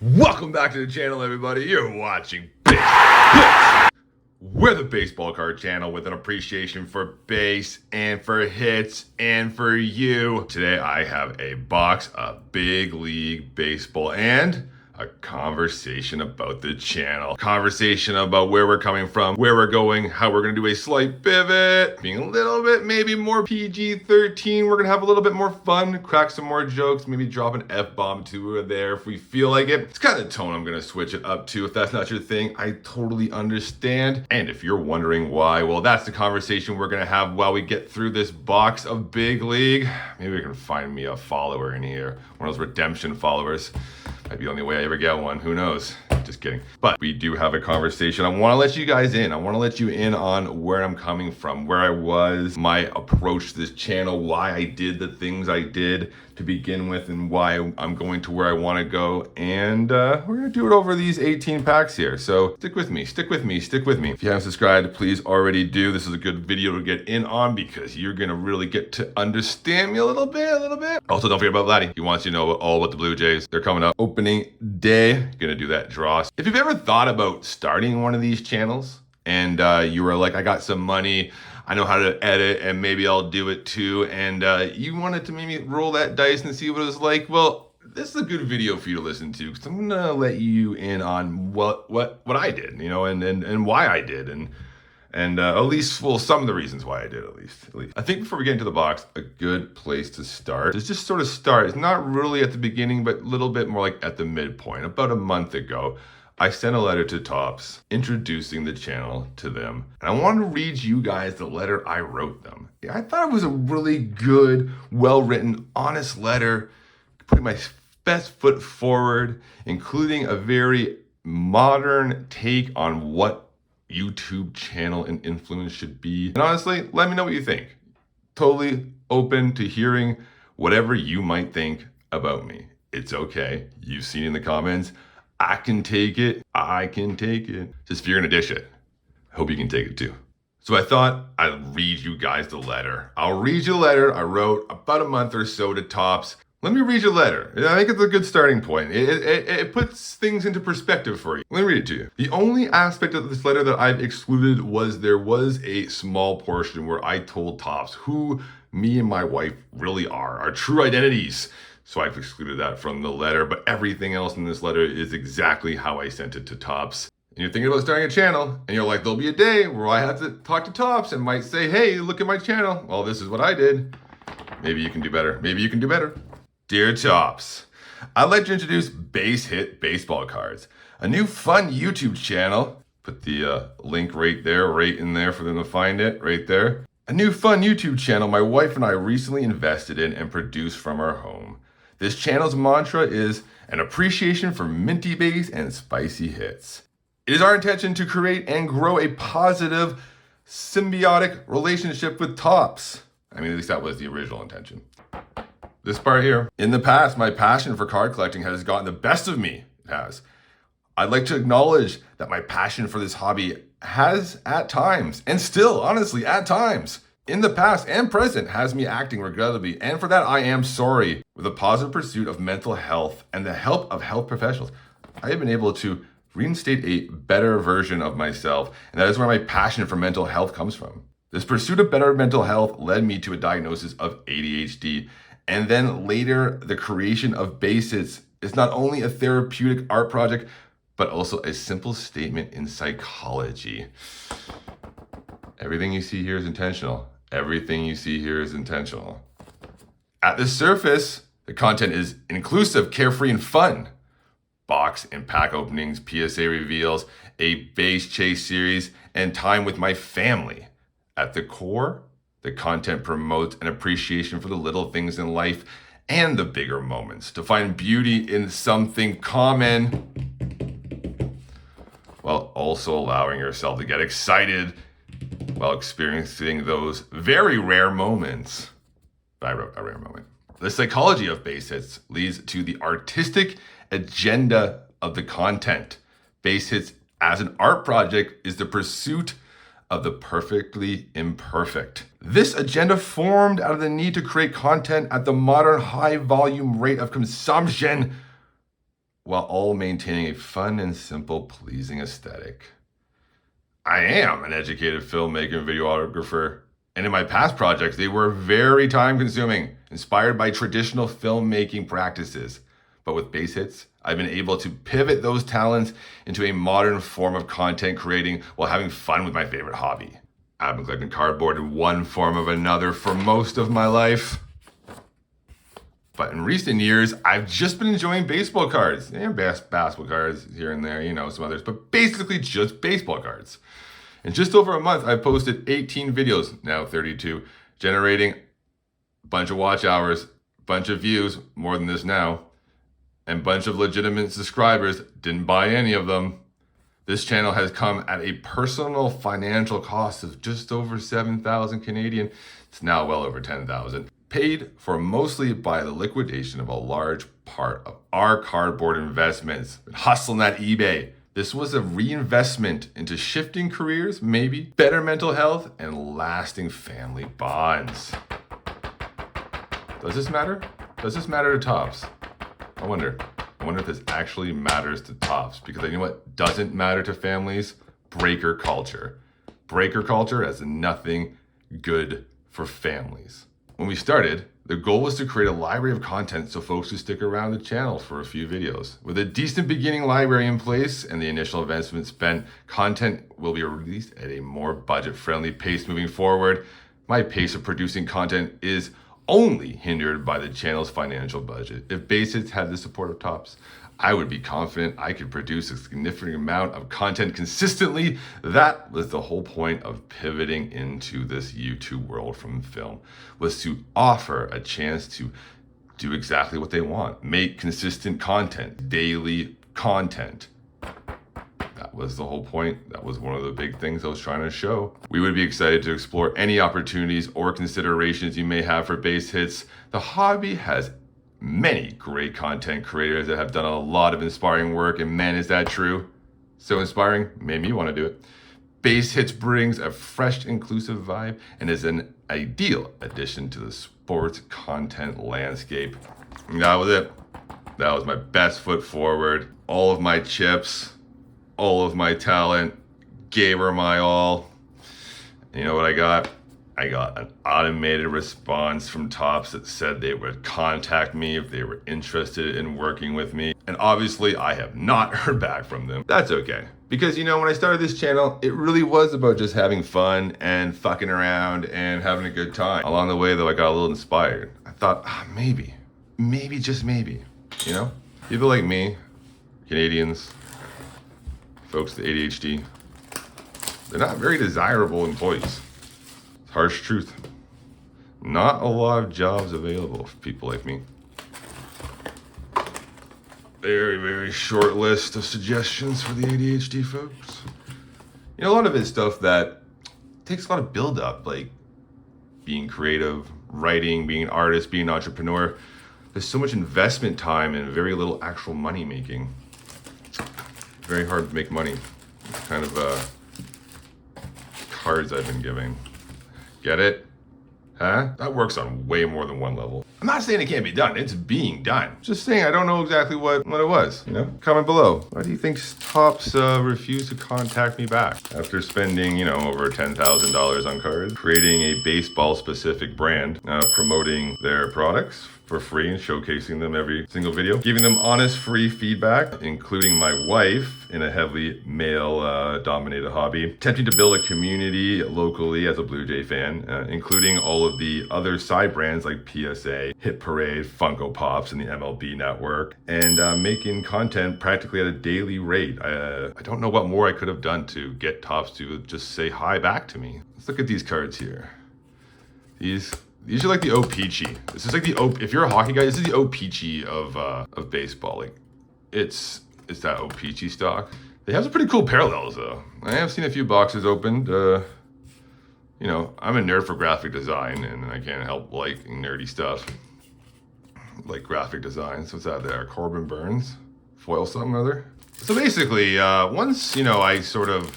Welcome back to the channel, everybody. You're watching Base Hits. We're the baseball card channel with an appreciation for base and for hits and for you. Today I have a box of Big League Baseball and a conversation about the channel. Conversation about where we're coming from, where we're going, how we're gonna do a slight pivot, being a little bit maybe more PG-13. We're gonna have a little bit more fun, crack some more jokes, maybe drop an F-bomb to or there if we feel like it. It's kind of the tone I'm gonna switch it up to. If that's not your thing, I totally understand. And if you're wondering why, well, that's the conversation we're gonna have while we get through this box of Big League. Maybe we can find me a follower in here, one of those redemption followers. Might be the only way I ever get one. Who knows? Just kidding. But we do have a conversation. I want to let you guys in. I want to let you in on where I'm coming from, where I was, my approach to this channel, why I did the things I did to begin with, and why I'm going to where I want to go. And we're going to do it over these 18 packs here. So stick with me, stick with me, stick with me. If you haven't subscribed, please already do. This is a good video to get in on because you're going to really get to understand me a little bit, Also, don't forget about Vladdy. He wants you to know all about the Blue Jays. They're coming up. Opening day, gonna do that draw. If you've ever thought about starting one of these channels and you were like, I got some money, I know how to edit, and maybe I'll do it too, and you wanted to maybe roll that dice and see what it was like, well, this is a good video for you to listen to because I'm gonna let you in on what I did, you know, and why I did, and at least, well, some of the reasons why I did, at least. I think before we get into the box, a good place to start is just sort of start. It's not really at the beginning, but a little bit more like at the midpoint. About a month ago, I sent a letter to Topps introducing the channel to them. And I wanted to read you guys the letter I wrote them. I thought it was a really good, well-written, honest letter, putting my best foot forward, including a very modern take on what YouTube channel and influence should be. And honestly, let me know what you think. Totally open to hearing whatever you might think about me. It's okay. You've seen in the comments. I can take it. I can take it. Just if you're gonna dish it, I hope you can take it too. So I thought I'd read you guys the letter. I'll read you the letter I wrote about a month or so to Topps. Let me read your letter. I think it's a good starting point. It puts things into perspective for you. Let me read it to you. The only aspect of this letter that I've excluded was there was a small portion where I told Topps who me and my wife really are, our true identities. So I've excluded that from the letter, but everything else in this letter is exactly how I sent it to Topps. And you're thinking about starting a channel, and you're like, there'll be a day where I have to talk to Topps and might say, hey, look at my channel. Well, this is what I did. Maybe you can do better. Maybe you can do better. Dear Topps, I'd like to introduce Base Hit Baseball Cards, a new fun YouTube channel. Put the link right there, right in there for them to find it, right there. A new fun YouTube channel my wife and I recently invested in and produced from our home. This channel's mantra is an appreciation for minty base and spicy hits. It is our intention to create and grow a positive, symbiotic relationship with Topps. I mean, at least that was the original intention. This part here. In the past, my passion for card collecting has gotten the best of me. It has. I'd like to acknowledge that my passion for this hobby has at times, and still, honestly, at times, in the past and present, has me acting regrettably, and for that I am sorry. With a positive pursuit of mental health and the help of health professionals, I have been able to reinstate a better version of myself, and that is where my passion for mental health comes from. This pursuit of better mental health led me to a diagnosis of ADHD, and then later, the creation of Base Hits is not only a therapeutic art project, but also a simple statement in psychology. Everything you see here is intentional. Everything you see here is intentional. At the surface, the content is inclusive, carefree, and fun. Box and pack openings, PSA reveals, a base chase series, and time with my family. At the core, the content promotes an appreciation for the little things in life and the bigger moments, to find beauty in something common while also allowing yourself to get excited while experiencing those very rare moments. I wrote a rare moment. The psychology of Base Hits leads to the artistic agenda of the content. Base Hits as an art project is the pursuit of the perfectly imperfect. This agenda formed out of the need to create content at the modern high volume rate of consumption while all maintaining a fun and simple, pleasing aesthetic. I am an educated filmmaker and videographer, and in my past projects, they were very time-consuming, inspired by traditional filmmaking practices. But with Base Hits, I've been able to pivot those talents into a modern form of content creating while having fun with my favorite hobby. I've been collecting cardboard in one form or another for most of my life. But in recent years, I've just been enjoying baseball cards. Yeah, basketball cards here and there, some others, but basically just baseball cards. In just over a month, I've posted 18 videos, now 32, generating a bunch of watch hours, bunch of views, more than this now, and bunch of legitimate subscribers. Didn't buy any of them. This channel has come at a personal financial cost of just over 7,000 Canadian. It's now well over 10,000. Paid for mostly by the liquidation of a large part of our cardboard investments. Been hustling that eBay. This was a reinvestment into shifting careers, maybe better mental health, and lasting family bonds. Does this matter? Does this matter to Topps? I wonder if this actually matters to Topps, because you know what doesn't matter to families? Breaker culture. Breaker culture has nothing good for families. When we started, the goal was to create a library of content so folks would stick around the channel for a few videos. With a decent beginning library in place and the initial investment spent, content will be released at a more budget-friendly pace moving forward. My pace of producing content is only hindered by the channel's financial budget. If Base Hits had the support of Topps, I would be confident I could produce a significant amount of content consistently. That was the whole point of pivoting into this YouTube world from film, was to offer a chance to do exactly what they want. Make consistent content, daily content. That was the whole point. That was one of the big things I was trying to show. We would be excited to explore any opportunities or considerations you may have for Base Hits. The hobby has many great content creators that have done a lot of inspiring work, and man, is that true. So inspiring, made me want to do it. Base Hits brings a fresh, inclusive vibe and is an ideal addition to the sports content landscape. And that was it. That was my best foot forward. All of my chips, all of my talent, gave her my all. You know what I got? I got an automated response from Topps that said they would contact me if they were interested in working with me. And obviously I have not heard back from them. That's okay. Because when I started this channel, it really was about just having fun and fucking around and having a good time. Along the way though, I got a little inspired. I thought, maybe, just maybe, People like me, Canadians, folks with ADHD, they're not very desirable employees. Harsh truth. Not a lot of jobs available for people like me. Very, very short list of suggestions for the ADHD folks. A lot of it's stuff that takes a lot of build up, like being creative, writing, being an artist, being an entrepreneur. There's so much investment time and very little actual money making. Very hard to make money. It's kind of cards I've been giving. Get it? Huh? That works on way more than one level. I'm not saying it can't be done. It's being done. Just saying I don't know exactly what it was. Comment below. Why do you think Topps refused to contact me back after spending, over $10,000 on cards, creating a baseball-specific brand, promoting their products for free and showcasing them every single video, giving them honest, free feedback, including my wife in a heavily male-dominated hobby, attempting to build a community locally as a Blue Jay fan, including all of the other side brands like PSA, Hit Parade, Funko Pops, and the MLB Network, and making content practically at a daily rate. I don't know what more I could have done to get Topps to just say hi back to me. Let's look at these cards here. These are like the O-Peachy. This is like if you're a hockey guy, this is the O-Peachy of baseball. Like, it's that O-Peachy stock. They have some pretty cool parallels though. I have seen a few boxes opened. I'm a nerd for graphic design, and I can't help liking nerdy stuff. Like graphic design. So what's that there? Corbin Burns? Foil something or other? So basically, once, I sort of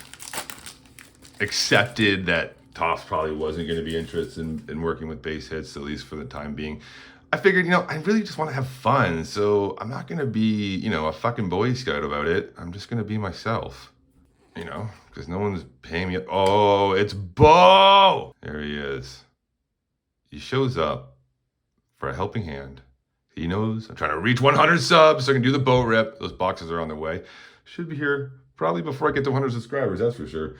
accepted that Topps probably wasn't going to be interested in working with Base Hits, at least for the time being, I figured, I really just want to have fun. So I'm not going to be, a fucking Boy Scout about it. I'm just going to be myself, because no one's paying me. Oh, it's Bo. There he is. He shows up for a helping hand. He knows I'm trying to reach 100 subs so I can do the Bo rip. Those boxes are on their way. Should be here probably before I get to 100 subscribers, that's for sure.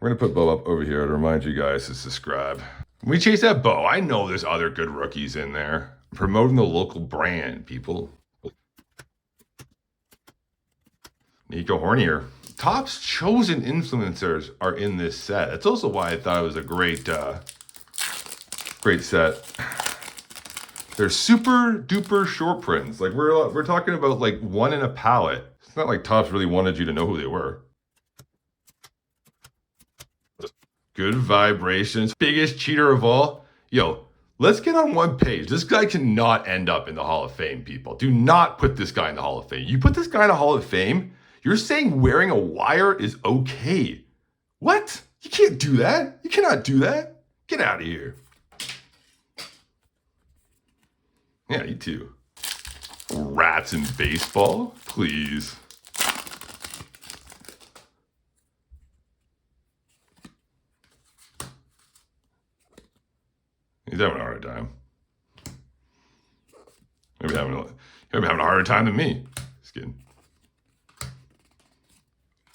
We're going to put Bo up over here to remind you guys to subscribe. When we chase that Bo, I know there's other good rookies in there. Promoting the local brand, people. Nico Hornier. Topps chosen influencers are in this set. That's also why I thought it was a great set. They're super duper short prints. Like we're talking about like one in a pallet. It's not like Topps really wanted you to know who they were. Good vibrations. Biggest cheater of all. Yo, let's get on one page. This guy cannot end up in the Hall of Fame, people. Do not put this guy in the Hall of Fame. You put this guy in the Hall of Fame, you're saying wearing a wire is okay. What? You can't do that. You cannot do that. Get out of here. Yeah, you too. Rats in baseball? Please. He's having a hard time. Maybe having a harder time than me. Just kidding.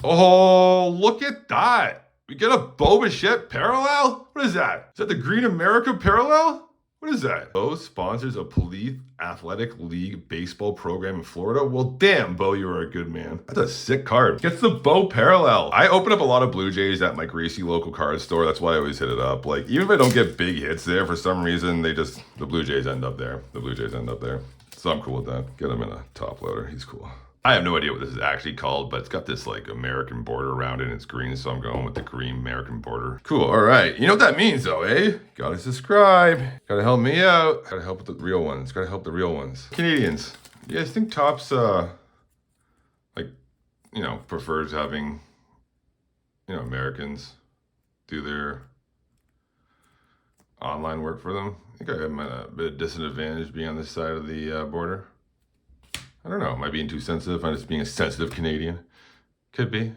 Oh, look at that. We get a Bo Bichette parallel? What is that? Is that the Green America parallel? What is that? Bo sponsors a Police Athletic League baseball program in Florida. Well, damn, Bo, you are a good man. That's a sick card. Gets the Bo parallel. I open up a lot of Blue Jays at my greasy local card store. That's why I always hit it up. Like, even if I don't get big hits there, for some reason, the Blue Jays end up there. The Blue Jays end up there. So I'm cool with that. Get him in a top loader. He's cool. I have no idea what this is actually called, but it's got this like American border around it and it's green, so I'm going with the green American border. Cool, all right. You know what that means though, eh? Gotta subscribe. Gotta help me out. Gotta help with the real ones. Gotta help the real ones. Canadians, you guys think Topps, prefers having, Americans do their online work for them? I think I have a bit of disadvantage being on this side of the border. I don't know. Am I being too sensitive? I'm just being a sensitive Canadian. Could be.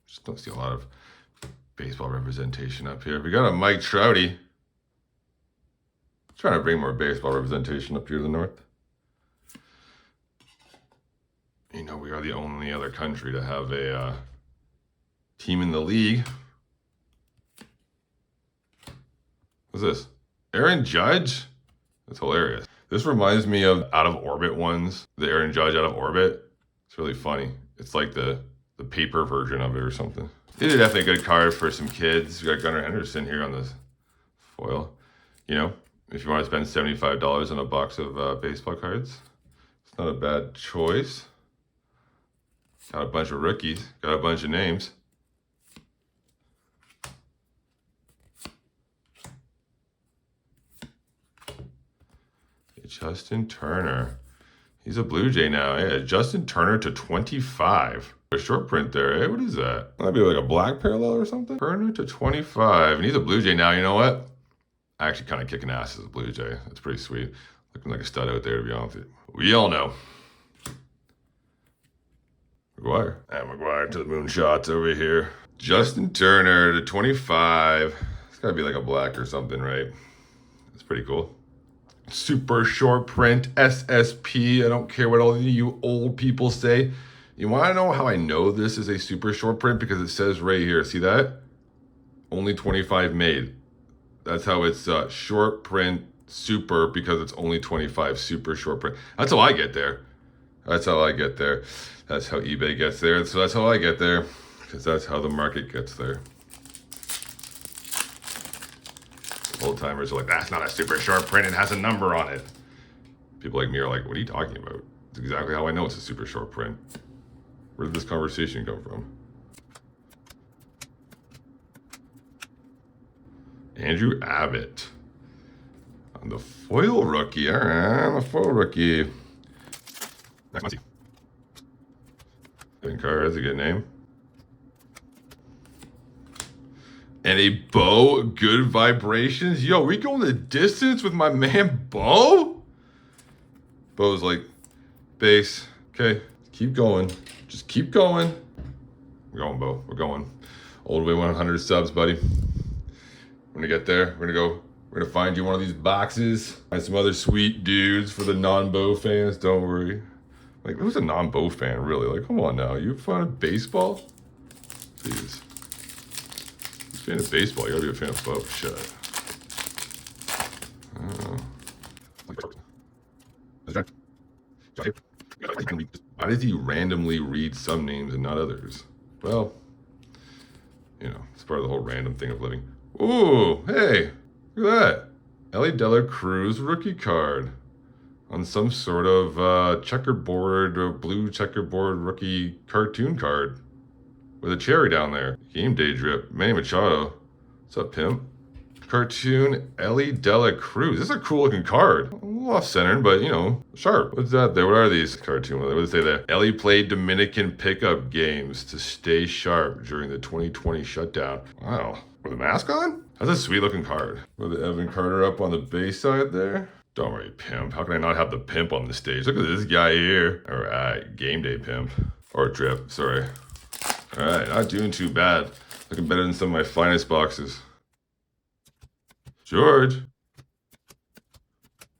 Just don't see a lot of baseball representation up here. We got a Mike Trouty. Trying to bring more baseball representation up here to the north. We are the only other country to have a team in the league. What's this? Aaron Judge? That's hilarious. This reminds me of Out of Orbit ones. The Aaron Judge Out of Orbit. It's really funny. It's like the paper version of it or something. It is definitely a good card for some kids. We got Gunnar Henderson here on this foil. If you want to spend $75 on a box of baseball cards, it's not a bad choice. Got a bunch of rookies. Got a bunch of names. Justin Turner. He's a Blue Jay now. Yeah, Justin Turner to 25. A short print there, eh? What is that? That'd be like a black parallel or something? Turner to 25. And he's a Blue Jay now. You know what? Actually kind of kicking ass as a Blue Jay. That's pretty sweet. Looking like a stud out there, to be honest with you. We all know. McGuire. And McGuire to the moonshots over here. Justin Turner to 25. It's gotta be like a black or something, right? That's pretty cool. Super short print, SSP. I don't care what all of you old people say. You want to know how I know this is a super short print? Because it says right here, see that? Only 25 made. That's how it's short print super, because it's only 25 super short print. That's how I get there. That's how I get there. That's how eBay gets there. So that's how I get there, because that's how the market gets there. Old timers are like, that's not a super short print, it has a number on it. People like me are like, what are you talking about? It's exactly how I know it's a super short print. Where did this conversation come from? Andrew Abbott. On the foil rookie, all right, the foil rookie. Next Muncie. Vincar, that's a good name. And a Bo, good vibrations. Yo, we going the distance with my man Bo? Bo's like, base, okay, keep going. Just keep going. We're going, Bo, we're going. All the way 100 subs, buddy. We're gonna get there. We're gonna find you one of these boxes. Find some other sweet dudes for the non-Bo fans, don't worry. Like, who's a non-Bo fan, really? Like, come on now, you a fan of baseball? Jeez. If you're a fan of baseball, you gotta be a fan of Bo, shit. Why does he randomly read some names and not others? Well, you know, it's part of the whole random thing of living. Ooh, hey, look at that. Ellie Dela Cruz rookie card on some sort of checkerboard, blue checkerboard rookie cartoon card with a cherry down there. Game day drip. Manny Machado. What's up, pimp? Cartoon Ellie Dela Cruz. This is a cool looking card. A little off-centered, but you know, sharp. What's that there? What are these cartoon? What does it say there? Ellie played Dominican pickup games to stay sharp during the 2020 shutdown. Wow. With a mask on? That's a sweet looking card. With the Evan Carter up on the base side there. Don't worry, pimp. How can I not have the pimp on the stage? Look at this guy here. All right, game day pimp. Or drip, sorry. All right, not doing too bad. Looking better than some of my finest boxes. George.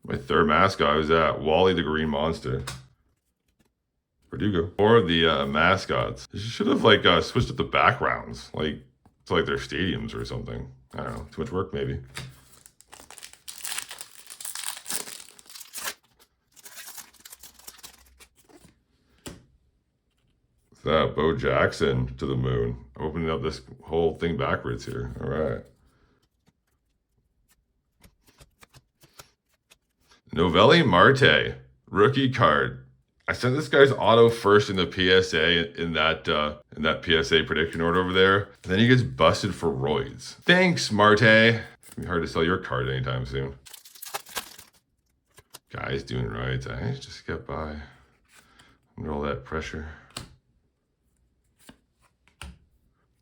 My third mascot was that Wally the Green Monster. Where'd you go? Or the mascots. You should have like switched up the backgrounds, like to like their stadiums or something. I don't know. Too much work maybe. That Bo Jackson to the moon. Opening up this whole thing backwards here. All right. Noelvi Marte, rookie card. I sent this guy's auto first in the PSA in that PSA prediction order over there. And then he gets busted for roids. Thanks, Marte. It's gonna be hard to sell your card anytime soon. Guys doing roids. I just get by under all that pressure.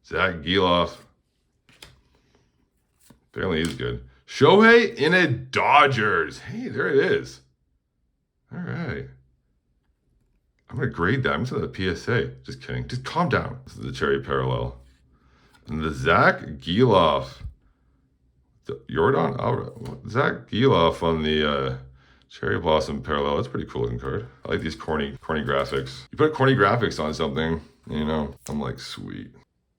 Zach Geloff. Apparently he's good. Shohei in a Dodgers. Hey, there it is. All right. I'm going to grade that. I'm going to the PSA. Just kidding. Just calm down. This is the cherry parallel. And the Zach Geloff. Jordan Alvarez. Zach Geloff on the cherry blossom parallel. That's a pretty cool looking card. I like these corny graphics. You put corny graphics on something, you know, I'm like, sweet.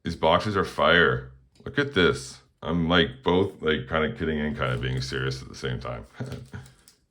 These boxes are fire. Look at this. I'm like both like kind of kidding and kind of being serious at the same time.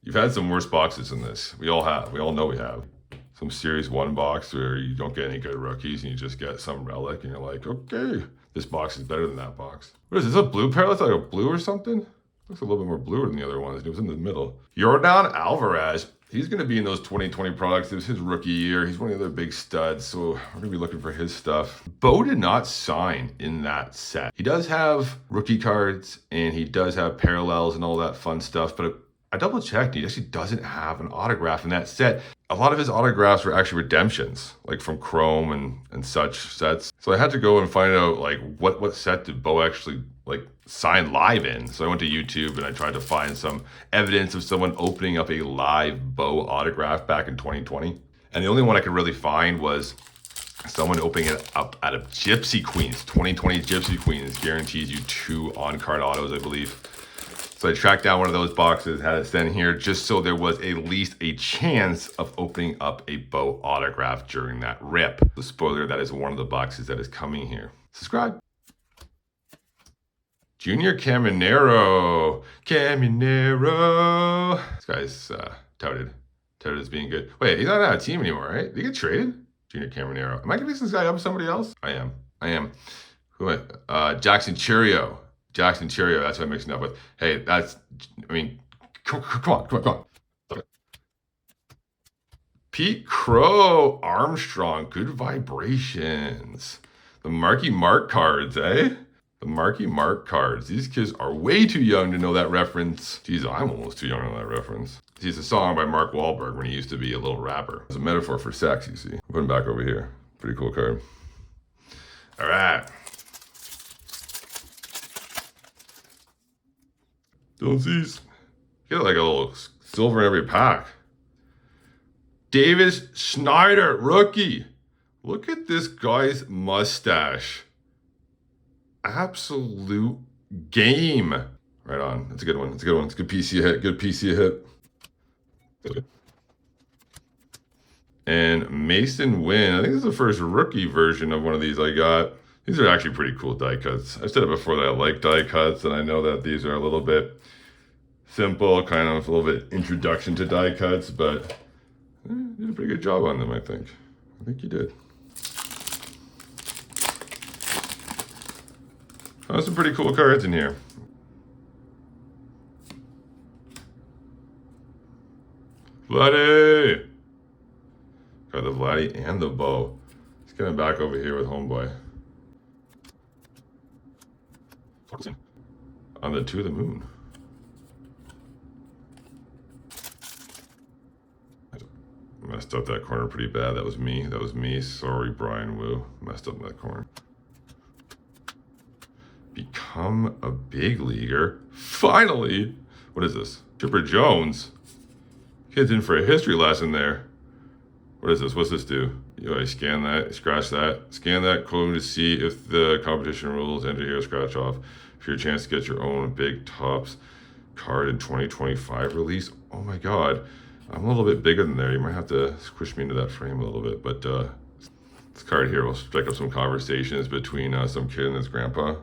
You've had some worse boxes than this. We all have. We all know we have. Some Series 1 box where you don't get any good rookies and you just get some relic and you're like, okay, this box is better than that box. What is this, a blue parallel? It's like a blue or something? Looks a little bit more bluer than the other ones. It was in the middle. Jordan Alvarez. He's going to be in those 2020 products. It was his rookie year. He's one of the other big studs, so we're going to be looking for his stuff. Bo did not sign in that set. He does have rookie cards, and he does have parallels and all that fun stuff, but I double checked. He actually doesn't have an autograph in that set. A lot of his autographs were actually redemptions, like from Chrome and such sets. So I had to go and find out like what set did Bo actually like sign live in. So I went to YouTube and I tried to find some evidence of someone opening up a live Bo autograph back in 2020. And the only one I could really find was someone opening it up out of Gypsy Queens. 2020 Gypsy Queens guarantees you 2 on-card autos, I believe. So I tracked down one of those boxes, had it sent here, just so there was at least a chance of opening up a Bo autograph during that rip. The spoiler, that is one of the boxes that is coming here. Subscribe. Junior Caminero. Caminero. This guy's touted as being good. Wait, he's not on a team anymore, right? Did he get traded? Junior Caminero. Am I mixing this guy up with somebody else? I am. Who? Jackson Chourio. Jackson Chourio, that's what I'm mixing up with. Hey, that's, I mean, come on. Pete Crow, Armstrong, good vibrations. The Marky Mark cards, eh? The Marky Mark cards. These kids are way too young to know that reference. Jeez, I'm almost too young to know that reference. See, it's a song by Mark Wahlberg when he used to be a little rapper. It's a metaphor for sex, you see. Put him back over here. Pretty cool card. All right. Don't cease. Get like a little silver in every pack. Davis Schneider, rookie. Look at this guy's mustache. Absolute game. Right on. That's a good one. That's a good one. It's a good PC hit. Good PC hit. And Mason Wynn. I think this is the first rookie version of one of these I got. These are actually pretty cool die cuts. I've said it before that I like die cuts, and I know that these are a little bit simple, kind of a little bit introduction to die cuts, but you did a pretty good job on them, I think. I think you did. Oh, some pretty cool cards in here. Vladdy! Got the Vladdy and the Bo. Let's get him back over here with Homeboy. Focusing on the To the Moon. Messed up that corner pretty bad. That was me. That was me. Sorry, Brian Wu. Messed up that corner. Become a big leaguer. Finally! What is this? Chipper Jones. Kid's in for a history lesson there. What is this? What's this do? I scan that, scratch that, scan that code to see if the competition rules, enter here, scratch off. For your chance to get your own Big Tops card in 2025 release. Oh my God. I'm a little bit bigger than there. You might have to squish me into that frame a little bit, but this card here will strike up some conversations between some kid and his grandpa.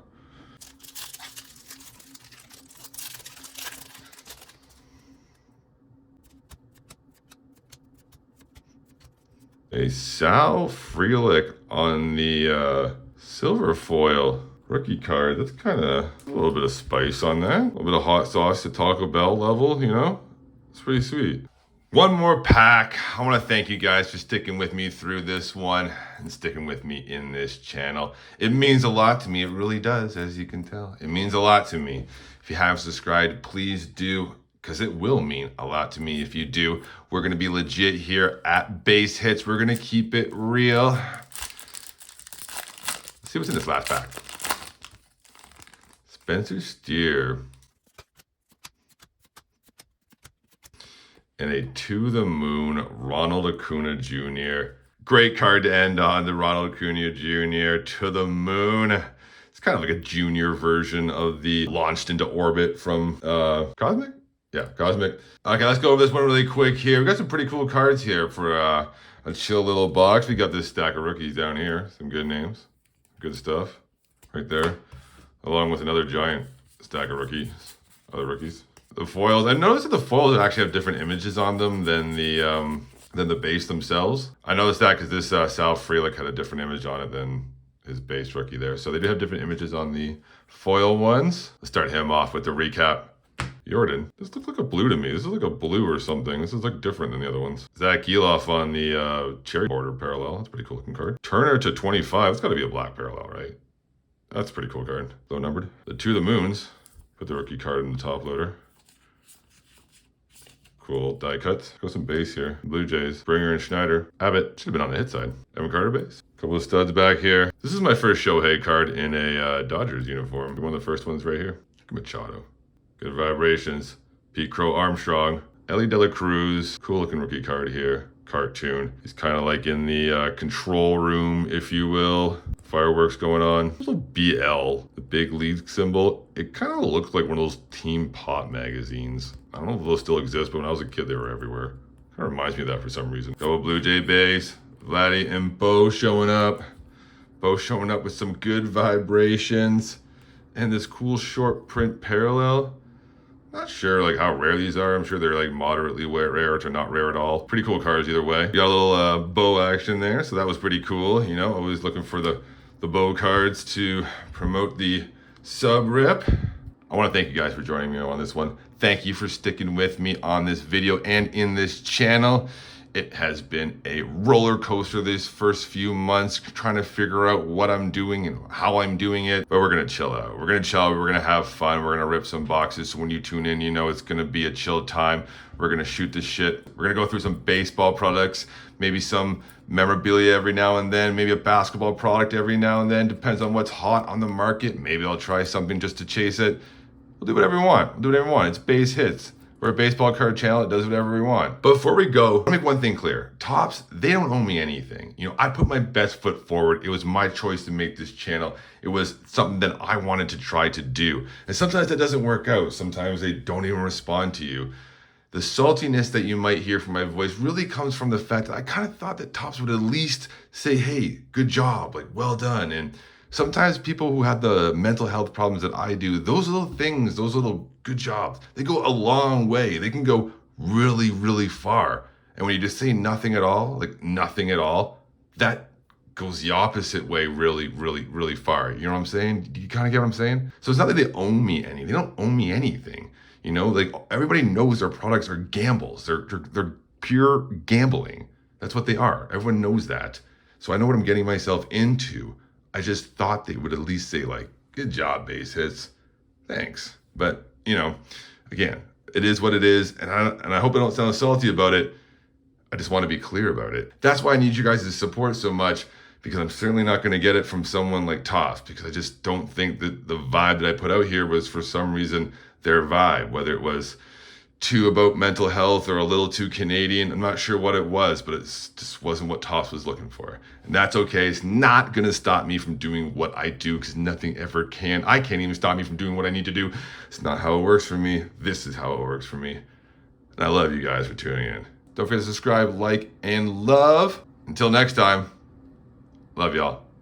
A Sal Frelick on the silver foil rookie card. That's kind of a little bit of spice on that. A little bit of hot sauce to Taco Bell level, you know? It's pretty sweet. One more pack. I want to thank you guys for sticking with me through this one and sticking with me in this channel. It means a lot to me. It really does, as you can tell. It means a lot to me. If you haven't subscribed, please do, because it will mean a lot to me if you do. We're going to be legit here at Base Hits. We're going to keep it real. Let's see what's in this last pack. Spencer Steer. And a To the Moon Ronald Acuna Jr. Great card to end on, the Ronald Acuna Jr. To the Moon. It's kind of like a junior version of the launched into orbit from Cosmic? Yeah, Cosmic. Okay, let's go over this one really quick here. We got some pretty cool cards here for a chill little box. We got this stack of rookies down here. Some good names. Good stuff. Right there. Along with another giant stack of rookies. Other rookies. The foils. I noticed that the foils actually have different images on them than the base themselves. I noticed that because this Sal Frelick had a different image on it than his base rookie there. So they do have different images on the foil ones. Let's start him off with the recap. Jordan. This looks like a blue to me. This is like a blue or something. This is like different than the other ones. Zach Eloff on the cherry border parallel. That's a pretty cool looking card. Turner to 25. It's got to be a black parallel, right? That's a pretty cool card. Low numbered. The To the Moons. Put the rookie card in the top loader. Cool die cuts. Go some base here. Blue Jays. Springer and Schneider. Abbott. Should have been on the hit side. Evan Carter base. Couple of studs back here. This is my first Shohei card in a Dodgers uniform. One of the first ones right here. Machado. Good vibrations. Pete Crow Armstrong. Ellie De La Cruz. Cool looking rookie card here. Cartoon. He's kind of like in the control room, if you will. Fireworks going on. There's a BL, the big league symbol. It kind of looks like one of those Team Pop magazines. I don't know if those still exist, but when I was a kid, they were everywhere. Kind of reminds me of that for some reason. Double Blue Jay base. Vladdy and Bo showing up. Bo showing up with some good vibrations. And this cool short print parallel. Not sure like how rare these are. I'm sure they're like moderately rare to not rare at all. Pretty cool cards either way. Got a little Bo action there, so that was pretty cool. You know, always looking for the Bo cards to promote the sub rip. I want to thank you guys for joining me on this one. Thank you for sticking with me on this video and in this channel. It has been a roller coaster this first few months, trying to figure out what I'm doing and how I'm doing it. But we're going to chill out. We're going to chill out. We're going to have fun. We're going to rip some boxes. So when you tune in, you know it's going to be a chill time. We're going to shoot the shit. We're going to go through some baseball products, maybe some memorabilia every now and then, maybe a basketball product every now and then. Depends on what's hot on the market. Maybe I'll try something just to chase it. we'll do whatever we want. We'll do whatever we want. It's base hits. We're a baseball card channel. It does whatever we want. But before we go, I'll make one thing clear. Topps, they don't owe me anything. I put my best foot forward. It was my choice to make this channel. It was something that I wanted to try to do. And sometimes that doesn't work out. Sometimes they don't even respond to you. The saltiness that you might hear from my voice really comes from the fact that I kind of thought that Topps would at least say, hey, good job, like, well done. And sometimes people who have the mental health problems that I do, those little things, those little good jobs, they go a long way. They can go really, really far. And when you just say nothing at all, like nothing at all, that goes the opposite way really, really, really far. You know what I'm saying? Do you kind of get what I'm saying? So it's not that they owe me anything. They don't owe me anything. Like everybody knows their products are gambles. They're pure gambling. That's what they are. Everyone knows that. So I know what I'm getting myself into. I just thought they would at least say like, good job, base hits. Thanks. But, again, it is what it is. And I hope I don't sound salty about it. I just want to be clear about it. That's why I need you guys' support so much, because I'm certainly not going to get it from someone like Topps, because I just don't think that the vibe that I put out here was for some reason their vibe, whether it was too about mental health or a little too Canadian. I'm not sure what it was, but it just wasn't what Topps was looking for. And that's okay. It's not going to stop me from doing what I do, because nothing ever can. I can't even stop me from doing what I need to do. It's not how it works for me. This is how it works for me. And I love you guys for tuning in. Don't forget to subscribe, like, and love. Until next time, love y'all.